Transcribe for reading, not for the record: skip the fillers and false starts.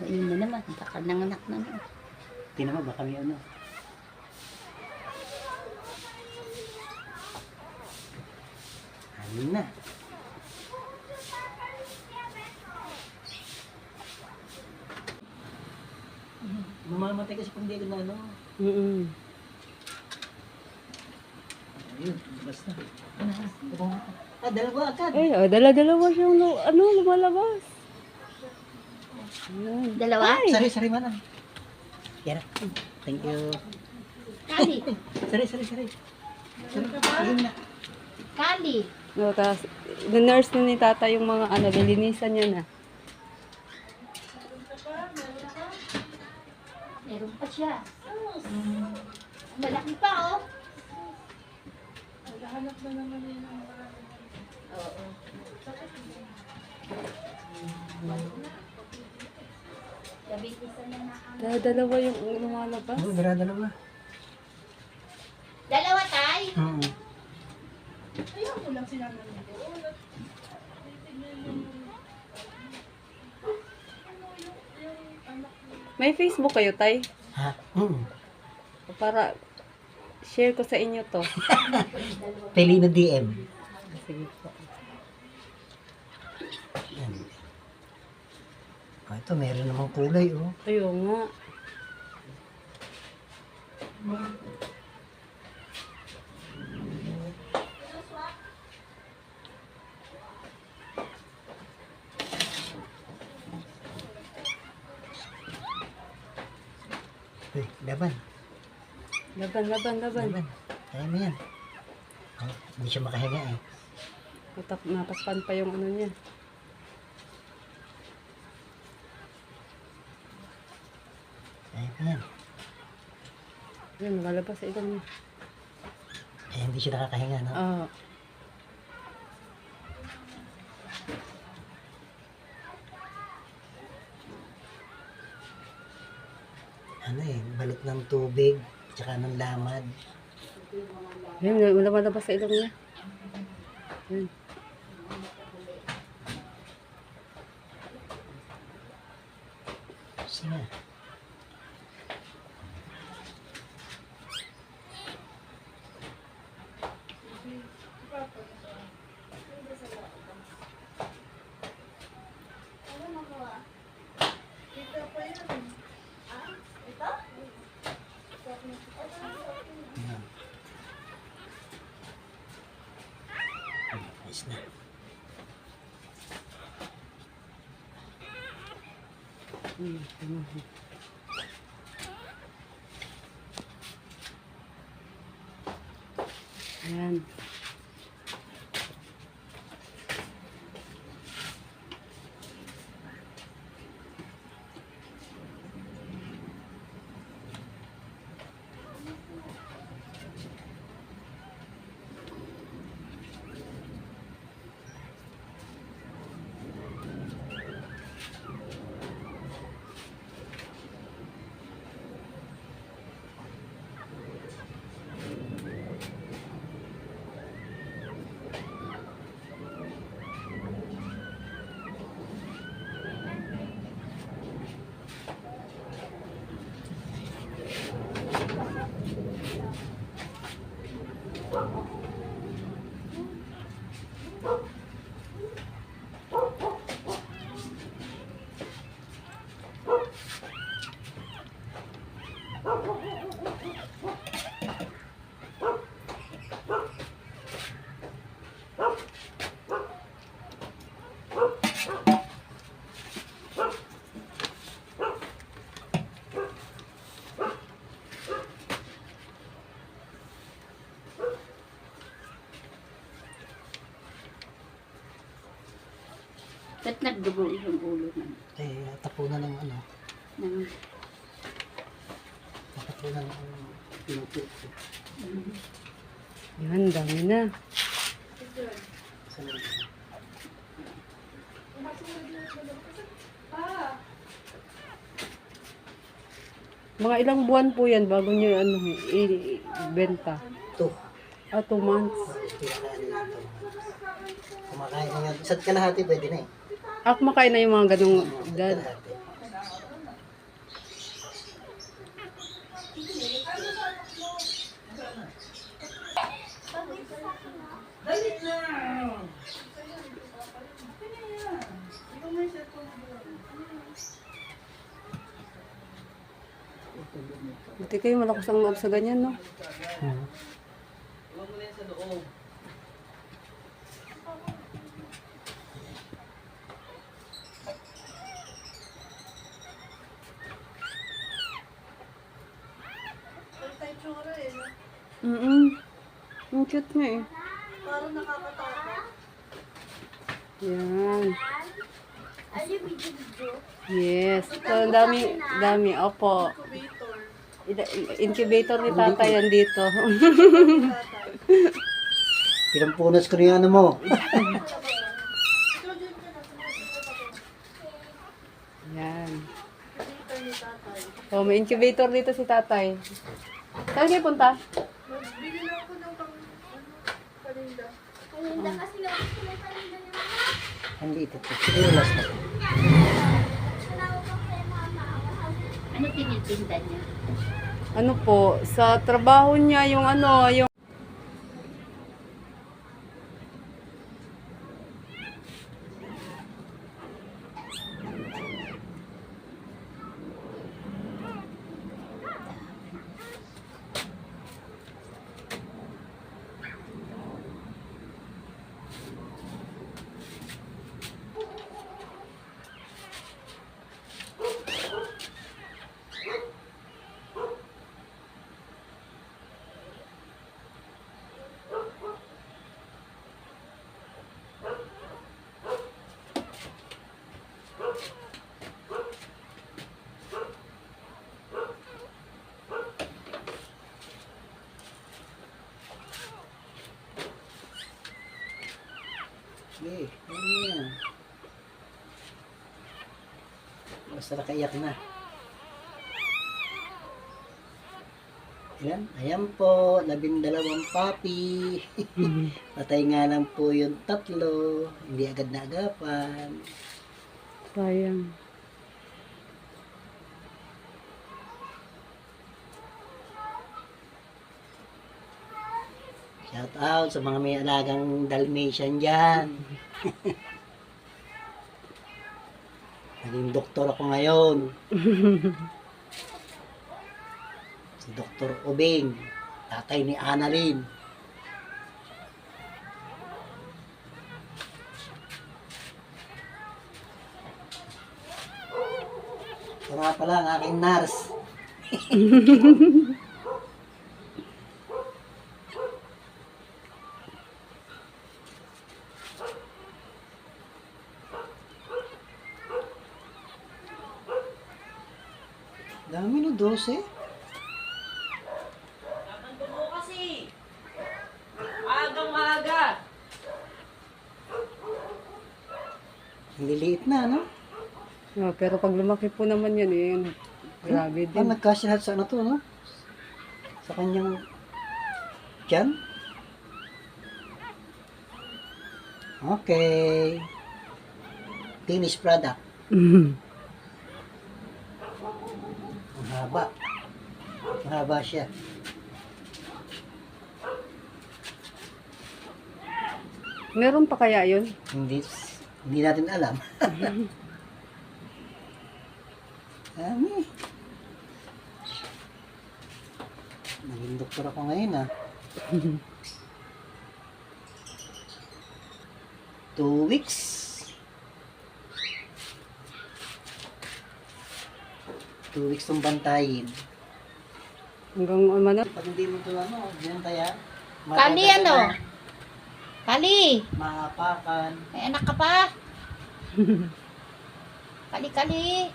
Yun na naman, baka nanganak na naman. Tingnan mo, baka may ano. Ano na. Mamamatay kasi kung di na ano. Ayun, basta. Dalawa agad. Ay, dala-dalawa siyang lumalabas. Ayan. Dalawa? Sari man. Yan. Thank you. Kali. Sari. Ayun na. Kali. No, tapos, nurse na ni tata yung mga nilinisan niya na. Meron pa siya. Malaki pa, oh. Naghahanap na naman yun ng marami. Oo. Gabi isa na na. Dalawa yung lumalabas. Oo, dalawa. Dalawa, tay? Oo. Ayaw ko lang sila naman. May Facebook kayo, Tay? Ha? Oo. Para share ko sa inyo to. Pelino DM. Sige po. Yan. Ito, meron namang kulay, oh. Ayun nga. Laban. Laban. Kaya mo yan. Oh, hindi siya makahinga eh. Natakpan pa yung ano niya. Kaya mo yan. Yun, lumalabas sa ilong niya. Kaya hindi siya nakakahinga, no? Oo. Ano eh, balot ng tubig, tsaka ng lamad. Yun, lumalabas sa ilong niya. Yun. Sige. Yan. Ayos na. Ayan. Ba't nagdugo yung ulo na? Eh, tapunan ng ano. Ng, Tapunan ng pinupupo. Yan, dami na. Mga ilang buwan po yan bago nyo i-benta? 2. 2 months. Kumakain na yan. Isa't kalahati pwede na eh. Kumakain na yung mga ganong edad. Kalahati. Buti kayo malakas ang loob sa ganyan, no? Hmm. Ang tayo tsura eh. No? Ang cute nga eh. Parang nakakatakot. Yan. Yes. Ito, ang dami. Opo. Incubator. Incubator ni tata yan dito. Pinampunas ko na yung ano mo. Yan. Incubator ni tatay. So, may incubator dito si tatay. Saan kayo punta? Nagbili na ako ng pang, paninda. Ang liit ito. Siguro last na. Ano tinitinda niya? Ano po, sa trabaho niya yung yung Okay, ano yan? Basta nakaiyak na. Ayan po, 12 papi. Patay nga lang po yung 3. Hindi agad naagapan. sayang. Shout out sa mga may alagang Dalmatian dyan. Naging doktor ako ngayon. Si Dr. Obeng, tatay ni Annalyn. Ito nga pala ang aking nurse. Dami no, 12. Ang liliit na, no? Pero pag lumaki po naman yan grabe Ah, din. nagkasya lahat sa ano to, no? Sa kanyang tiyan. Okay. Finished product. Ang haba. Ang haba siya. Meron pa kaya yun? Hindi natin alam. Dami. Naging doktor ako ngayon, ah. 2 weeks. 2 weeks tong bantayin. Hanggang ano? Pag hindi mo ito binantaya, Kali ano? Kali! maapakan. May anak ka pa? Kali-kali!